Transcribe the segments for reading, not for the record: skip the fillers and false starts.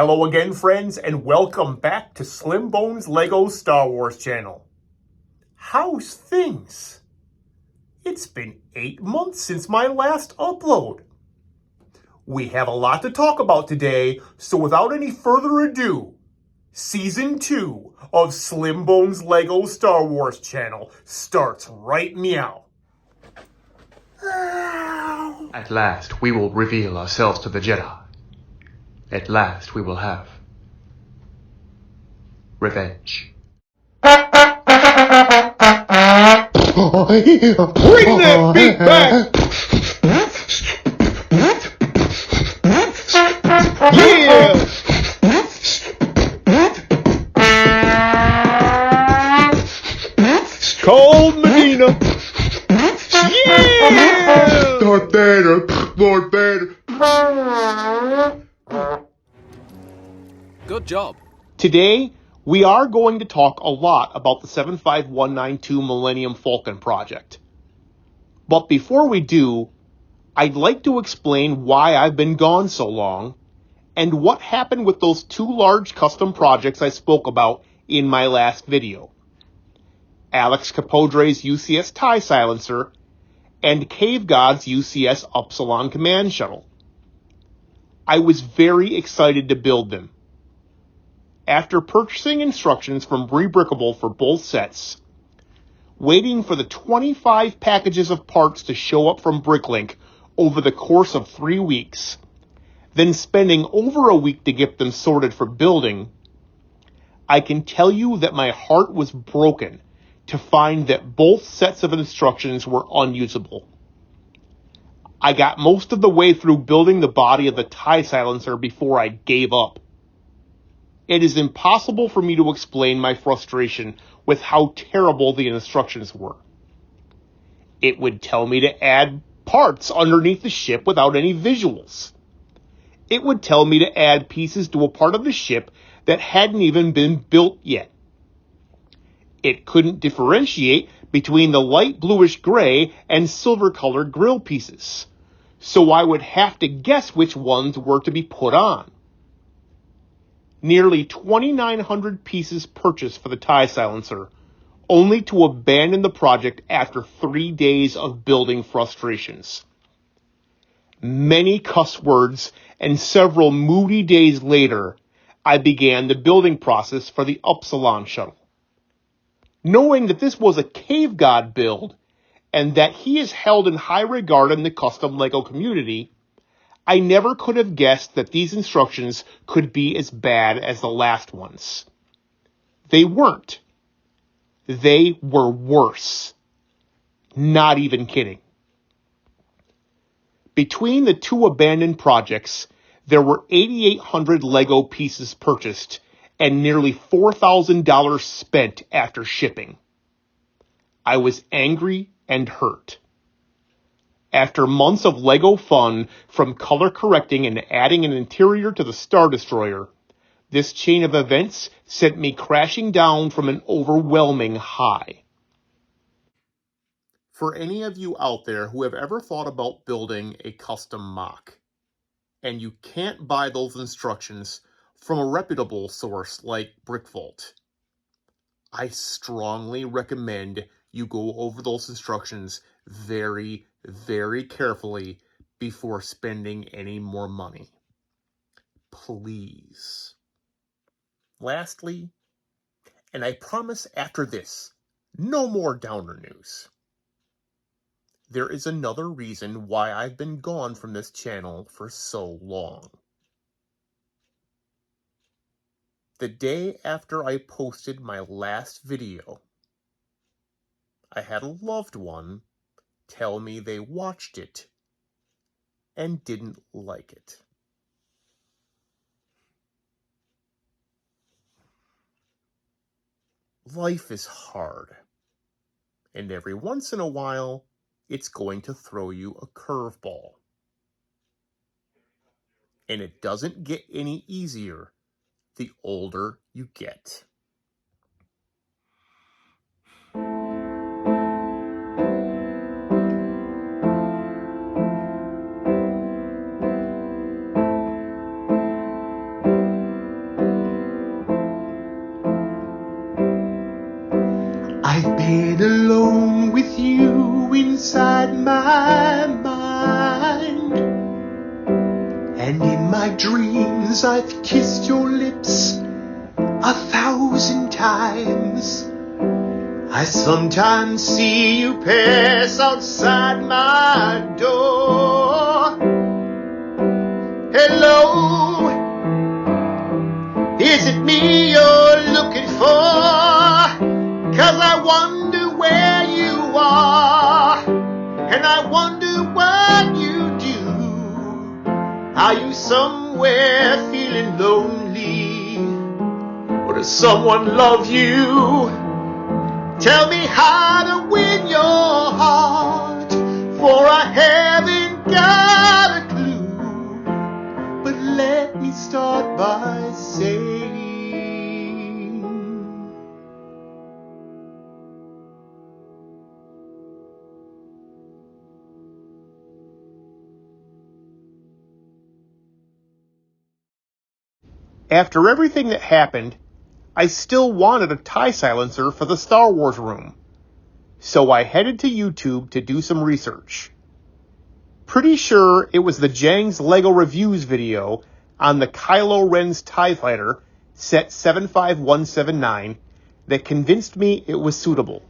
Hello again, friends, and welcome back to Slim Bones Lego Star Wars channel. How's things? It's been 8 months since my last upload. We have a lot to talk about today, so without any further ado, Season 2 of Slim Bones Lego Star Wars channel starts right meow. At last, we will reveal ourselves to the Jedi. At last, we will have revenge. Bring that beat back! Yeah! Cold Medina! Yeah! Lord Vader! Lord Vader! Good job. Today, we are going to talk a lot about the 75192 Millennium Falcon project. But before we do, I'd like to explain why I've been gone so long, and what happened with those 2 large custom projects I spoke about in my last video. Alex Capodre's UCS TIE Silencer, and Cave God's UCS Upsilon Command Shuttle. I was very excited to build them. After purchasing instructions from Rebrickable for both sets, waiting for the 25 packages of parts to show up from Bricklink over the course of 3 weeks, then spending over a week to get them sorted for building, I can tell you that my heart was broken to find that both sets of instructions were unusable. I got most of the way through building the body of the TIE Silencer before I gave up. It is impossible for me to explain my frustration with how terrible the instructions were. It would tell me to add parts underneath the ship without any visuals. It would tell me to add pieces to a part of the ship that hadn't even been built yet. It couldn't differentiate between the light bluish gray and silver-colored grill pieces, so I would have to guess which ones were to be put on. Nearly 2,900 pieces purchased for the TIE Silencer, only to abandon the project after 3 days of building frustrations. Many cuss words and several moody days later, I began the building process for the Upsilon shuttle. Knowing that this was a Cave God build, and that he is held in high regard in the custom LEGO community, I never could have guessed that these instructions could be as bad as the last ones. They weren't. They were worse. Not even kidding. Between the 2 abandoned projects, there were 8,800 LEGO pieces purchased and nearly $4,000 spent after shipping. I was angry and hurt. After months of LEGO fun, from color correcting and adding an interior to the Star Destroyer, this chain of events sent me crashing down from an overwhelming high. For any of you out there who have ever thought about building a custom MOC, and you can't buy those instructions from a reputable source like BrickVault, I strongly recommend you go over those instructions very, very carefully before spending any more money. Please. Lastly, and I promise after this, no more downer news. There is another reason why I've been gone from this channel for so long. The day after I posted my last video, I had a loved one tell me they watched it and didn't like it. Life is hard, and every once in a while, it's going to throw you a curveball. And it doesn't get any easier the older you get. dreams I've kissed your lips 1,000 times. I sometimes see you pass outside my door. Hello, is it me you're looking for? 'Cause I wonder where you are, and I wonder what you do. Are you somewhere feeling lonely? Or does someone love you? Tell me how to win your heart, for I haven't got a clue. But let me start by saying, after everything that happened, I still wanted a tie silencer for the Star Wars room, so I headed to YouTube to do some research. Pretty sure it was the Jang's LEGO Reviews video on the Kylo Ren'S TIE Fighter set 75179 that convinced me it was suitable.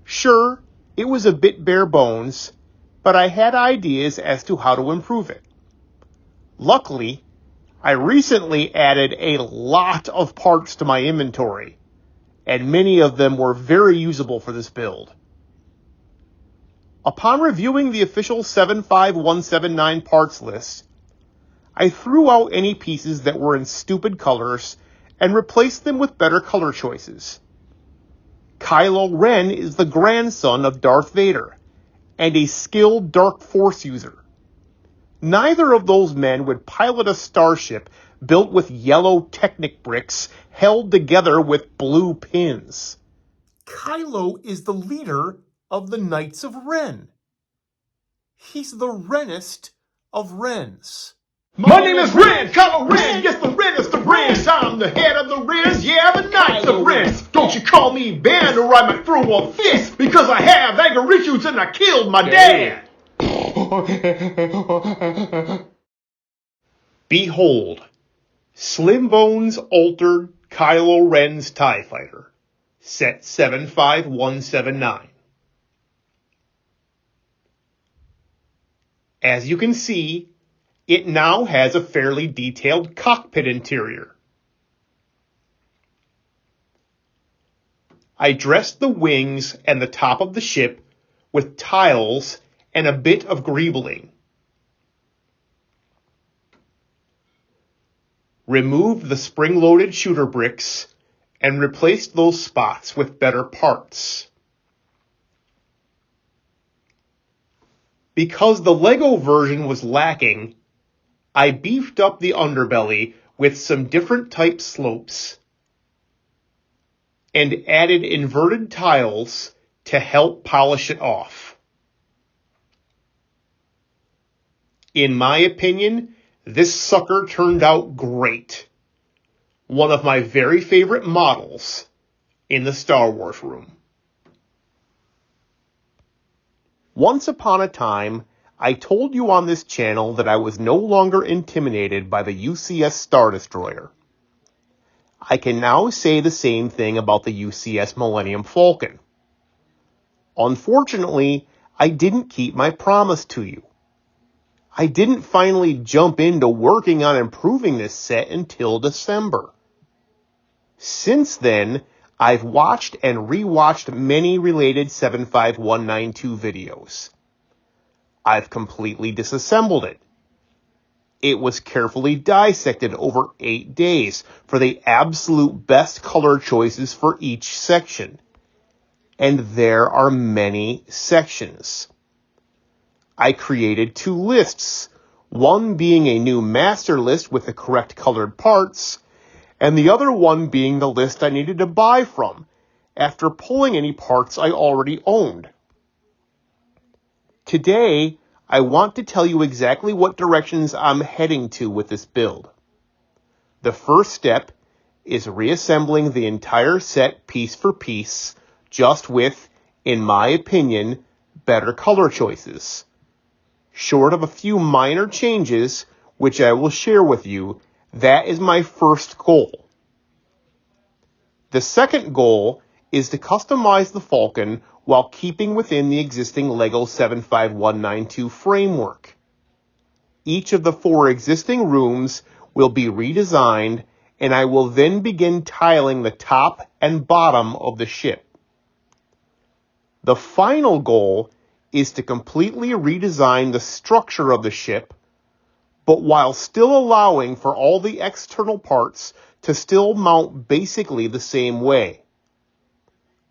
Sure, it was a bit bare bones, but I had ideas as to how to improve it. Luckily, I recently added a lot of parts to my inventory, and many of them were very usable for this build. Upon reviewing the official 75179 parts list, I threw out any pieces that were in stupid colors and replaced them with better color choices. Kylo Ren is the grandson of Darth Vader, and a skilled Dark Force user. Neither of those men would pilot a starship built with yellow Technic bricks held together with blue pins. Kylo is the leader of the Knights of Ren. He's the Ren'est of Ren'S. My name is Ren, Kylo Ren, yes the Ren is the Ren'S. I'm the head of the Ren'S, yeah the Knights of Ren'S. Don't you call me Ben or I might throw a fist, because I have anger issues and I killed my dad. Behold, Slim Bones altered Kylo Ren's TIE Fighter, set 75179. As you can see, it now has a fairly detailed cockpit interior. I dressed the wings and the top of the ship with tiles and a bit of greebling. Removed the spring-loaded shooter bricks and replaced those spots with better parts. Because the LEGO version was lacking, I beefed up the underbelly with some different type slopes and added inverted tiles to help polish it off. In my opinion, this sucker turned out great. One of my very favorite models in the Star Wars room. Once upon a time, I told you on this channel that I was no longer intimidated by the UCS Star Destroyer. I can now say the same thing about the UCS Millennium Falcon. Unfortunately, I didn't keep my promise to you. I didn't finally jump into working on improving this set until December. Since then, I've watched and rewatched many related 75192 videos. I've completely disassembled it. It was carefully dissected over 8 days for the absolute best color choices for each section. And there are many sections. I created 2 lists, one being a new master list with the correct colored parts, and the other one being the list I needed to buy from, after pulling any parts I already owned. Today, I want to tell you exactly what directions I'm heading to with this build. The first step is reassembling the entire set piece for piece, just with, in my opinion, better color choices. Short of a few minor changes, which I will share with you. That is my first goal. The second goal is to customize the Falcon while keeping within the existing LEGO 75192 framework. Each of the 4 existing rooms will be redesigned, and I will then begin tiling the top and bottom of the ship. The final goal is to completely redesign the structure of the ship, but while still allowing for all the external parts to still mount basically the same way.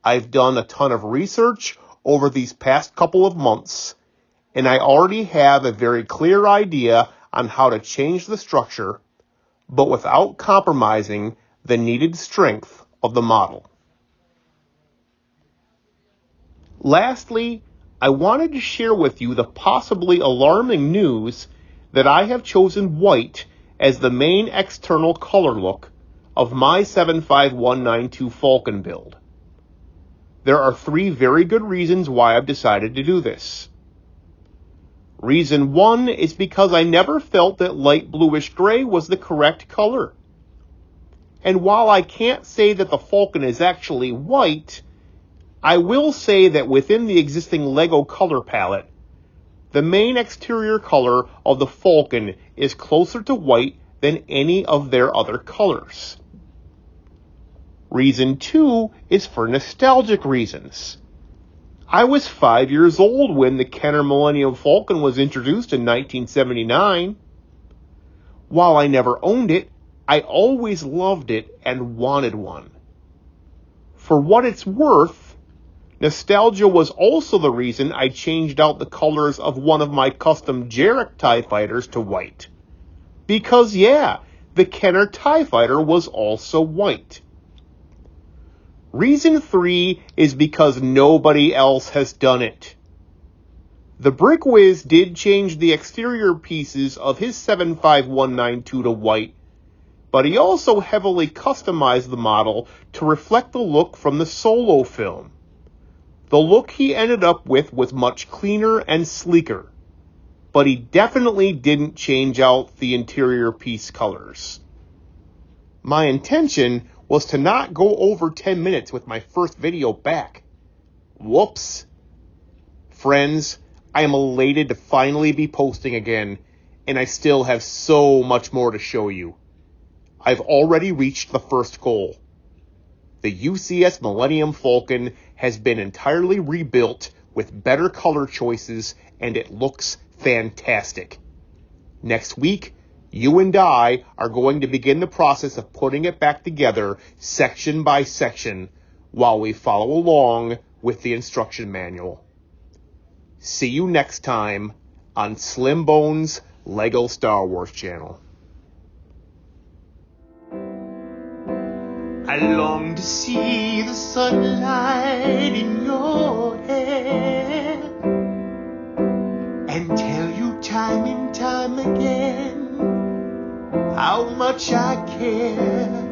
I've done a ton of research over these past couple of months, and I already have a very clear idea on how to change the structure, but without compromising the needed strength of the model. Lastly, I wanted to share with you the possibly alarming news that I have chosen white as the main external color look of my 75192 Falcon build. There are 3 very good reasons why I've decided to do this. Reason 1 is because I never felt that light bluish gray was the correct color. And while I can't say that the Falcon is actually white, I will say that within the existing LEGO color palette, the main exterior color of the Falcon is closer to white than any of their other colors. Reason 2 is for nostalgic reasons. I was 5 years old when the Kenner Millennium Falcon was introduced in 1979. While I never owned it, I always loved it and wanted one. For what it's worth, nostalgia was also the reason I changed out the colors of one of my custom Jarek TIE Fighters to white. Because yeah, the Kenner TIE Fighter was also white. Reason 3 is because nobody else has done it. The Brick Whiz did change the exterior pieces of his 75192 to white, but he also heavily customized the model to reflect the look from the Solo film. The look he ended up with was much cleaner and sleeker, but he definitely didn't change out the interior piece colors. My intention was to not go over 10 minutes with my first video back. Whoops. Friends, I am elated to finally be posting again, and I still have so much more to show you. I've already reached the first goal. The UCS Millennium Falcon has been entirely rebuilt with better color choices, and it looks fantastic. Next week, you and I are going to begin the process of putting it back together section by section while we follow along with the instruction manual. See you next time on Slim Bones LEGO Star Wars channel. I long to see the sunlight in your hair and tell you time and time again how much I care.